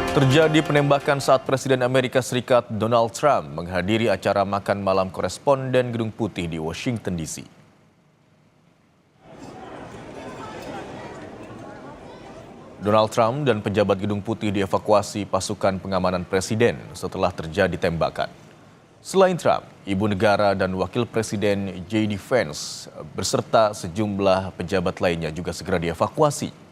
Terjadi penembakan saat Presiden Amerika Serikat Donald Trump menghadiri acara makan malam koresponden Gedung Putih di Washington, D.C. Donald Trump dan pejabat Gedung Putih dievakuasi pasukan pengamanan presiden setelah terjadi tembakan. Selain Trump, Ibu Negara dan Wakil Presiden J.D. Vance beserta sejumlah pejabat lainnya juga segera dievakuasi.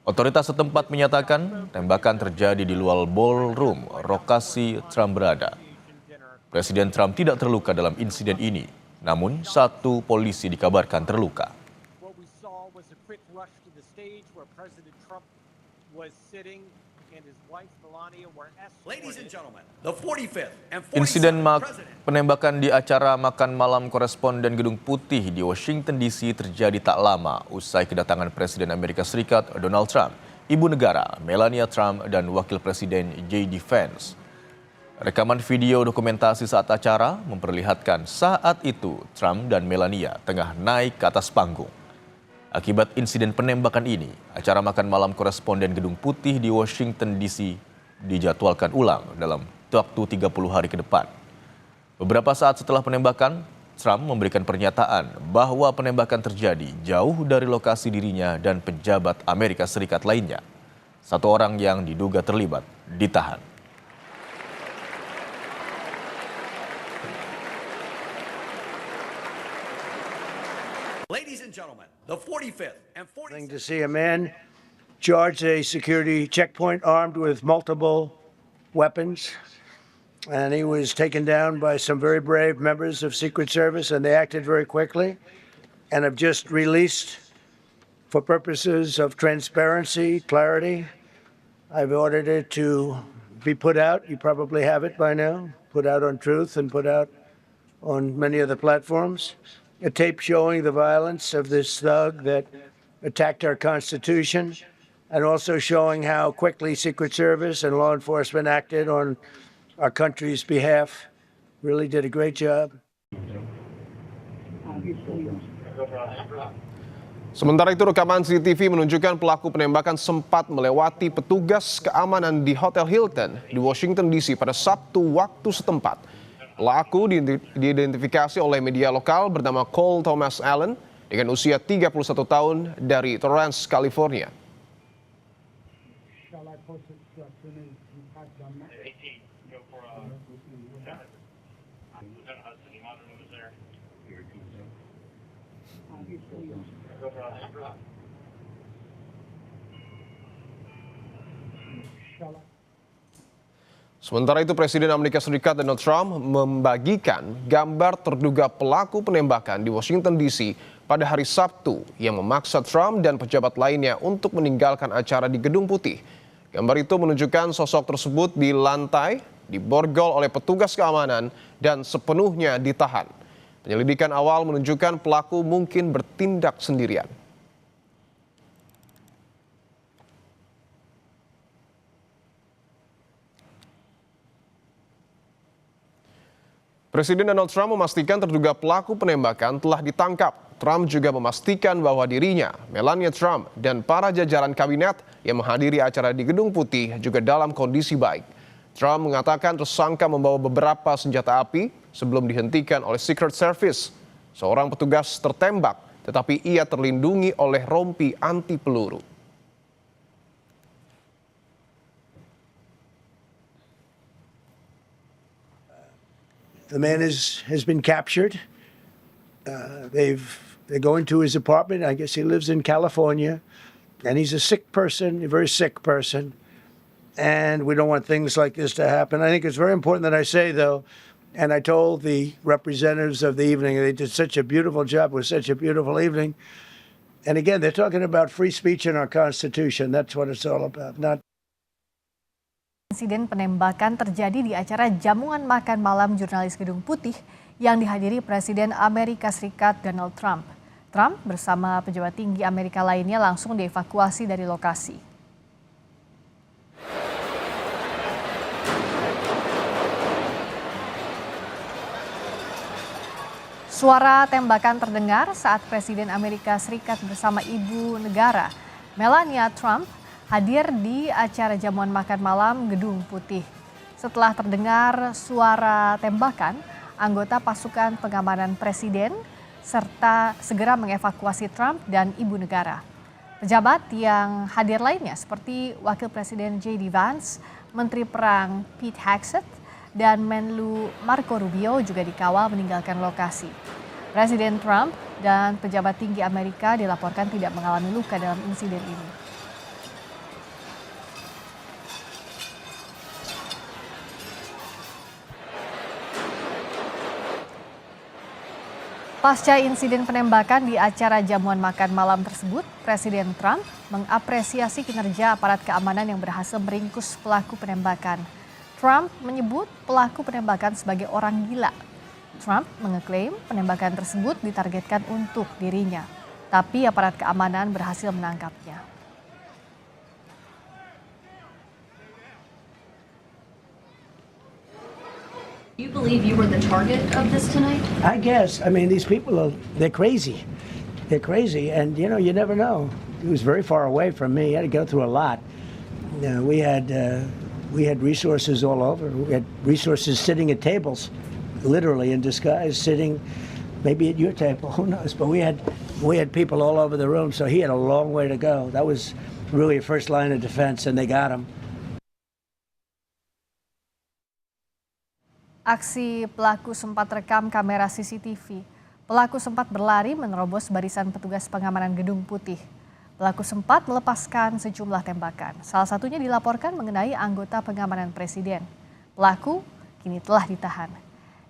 Otoritas setempat menyatakan tembakan terjadi di luar ballroom lokasi Trump berada. Presiden Trump tidak terluka dalam insiden ini, namun satu polisi dikabarkan terluka. Insiden penembakan di acara makan malam koresponden Gedung Putih di Washington, D.C. terjadi tak lama usai kedatangan Presiden Amerika Serikat Donald Trump, Ibu Negara Melania Trump, dan Wakil Presiden J.D. Vance. Rekaman video dokumentasi saat acara memperlihatkan saat itu Trump dan Melania tengah naik ke atas panggung. Akibat insiden penembakan ini, acara makan malam koresponden Gedung Putih di Washington, D.C. dijadwalkan ulang dalam waktu 30 hari ke depan. Beberapa saat setelah penembakan, Trump memberikan pernyataan bahwa penembakan terjadi jauh dari lokasi dirinya dan pejabat Amerika Serikat lainnya. Satu orang yang diduga terlibat ditahan. Ladies and gentlemen, the 45th and 46th. To see a man charge a security checkpoint armed with multiple weapons, and he was taken down by some very brave members of Secret Service, and they acted very quickly and have just released, for purposes of transparency, clarity, I've ordered it to be put out. You probably have it by now, put out on Truth and put out on many other platforms. A tape showing the violence of this thug that attacked our Constitution, and also showing how quickly Secret Service and law enforcement acted on our country's behalf. Really did a great job. Sementara itu, rekaman CCTV menunjukkan pelaku penembakan sempat melewati petugas keamanan di Hotel Hilton di Washington, D.C. pada Sabtu waktu setempat. Pelaku diidentifikasi oleh media lokal bernama Cole Thomas Allen dengan usia 31 tahun dari Torrance, California. Sementara itu, Presiden Amerika Serikat Donald Trump membagikan gambar terduga pelaku penembakan di Washington, D.C. pada hari Sabtu yang memaksa Trump dan pejabat lainnya untuk meninggalkan acara di Gedung Putih. Gambar itu menunjukkan sosok tersebut di lantai, diborgol oleh petugas keamanan, dan sepenuhnya ditahan. Penyelidikan awal menunjukkan pelaku mungkin bertindak sendirian. Presiden Donald Trump memastikan terduga pelaku penembakan telah ditangkap. Trump juga memastikan bahwa dirinya, Melania Trump, dan para jajaran kabinet yang menghadiri acara di Gedung Putih juga dalam kondisi baik. Trump mengatakan tersangka membawa beberapa senjata api sebelum dihentikan oleh Secret Service. Seorang petugas tertembak, tetapi ia terlindungi oleh rompi anti peluru. The man has been captured. They're going to his apartment. I guess he lives in California, and he's a sick person, a very sick person. And we don't want things like this to happen. I think it's very important that I say, though, and I told the representatives of the evening, they did such a beautiful job. It was such a beautiful evening. And again, they're talking about free speech in our Constitution. That's what it's all about. Not Insiden penembakan terjadi di acara jamuan makan malam jurnalis Gedung Putih yang dihadiri Presiden Amerika Serikat Donald Trump. Trump bersama pejabat tinggi Amerika lainnya langsung dievakuasi dari lokasi. Suara tembakan terdengar saat Presiden Amerika Serikat bersama Ibu Negara Melania Trump hadir di acara jamuan makan malam Gedung Putih. Setelah terdengar suara tembakan, anggota pasukan pengamanan presiden serta segera mengevakuasi Trump dan ibu negara. Pejabat yang hadir lainnya seperti Wakil Presiden J.D. Vance, Menteri Perang Pete Hegseth, dan Menlu Marco Rubio juga dikawal meninggalkan lokasi. Presiden Trump dan pejabat tinggi Amerika dilaporkan tidak mengalami luka dalam insiden ini. Pasca insiden penembakan di acara jamuan makan malam tersebut, Presiden Trump mengapresiasi kinerja aparat keamanan yang berhasil meringkus pelaku penembakan. Trump menyebut pelaku penembakan sebagai orang gila. Trump mengeklaim penembakan tersebut ditargetkan untuk dirinya, tapi aparat keamanan berhasil menangkapnya. Do you believe you were the target of this tonight? I guess. I mean, these people they're crazy. They're crazy. And, you never know. He was very far away from me. He had to go through a lot. We had resources all over. We had resources sitting at tables, literally in disguise, sitting maybe at your table, who knows? But we had people all over the room, so he had a long way to go. That was really a first line of defense, and they got him. Aksi pelaku sempat rekam kamera CCTV. Pelaku sempat berlari menerobos barisan petugas pengamanan Gedung Putih. Pelaku sempat melepaskan sejumlah tembakan. Salah satunya dilaporkan mengenai anggota pengamanan presiden. Pelaku kini telah ditahan.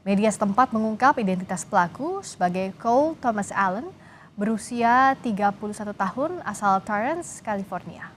Media setempat mengungkap identitas pelaku sebagai Cole Thomas Allen, berusia 31 tahun asal Torrance, California.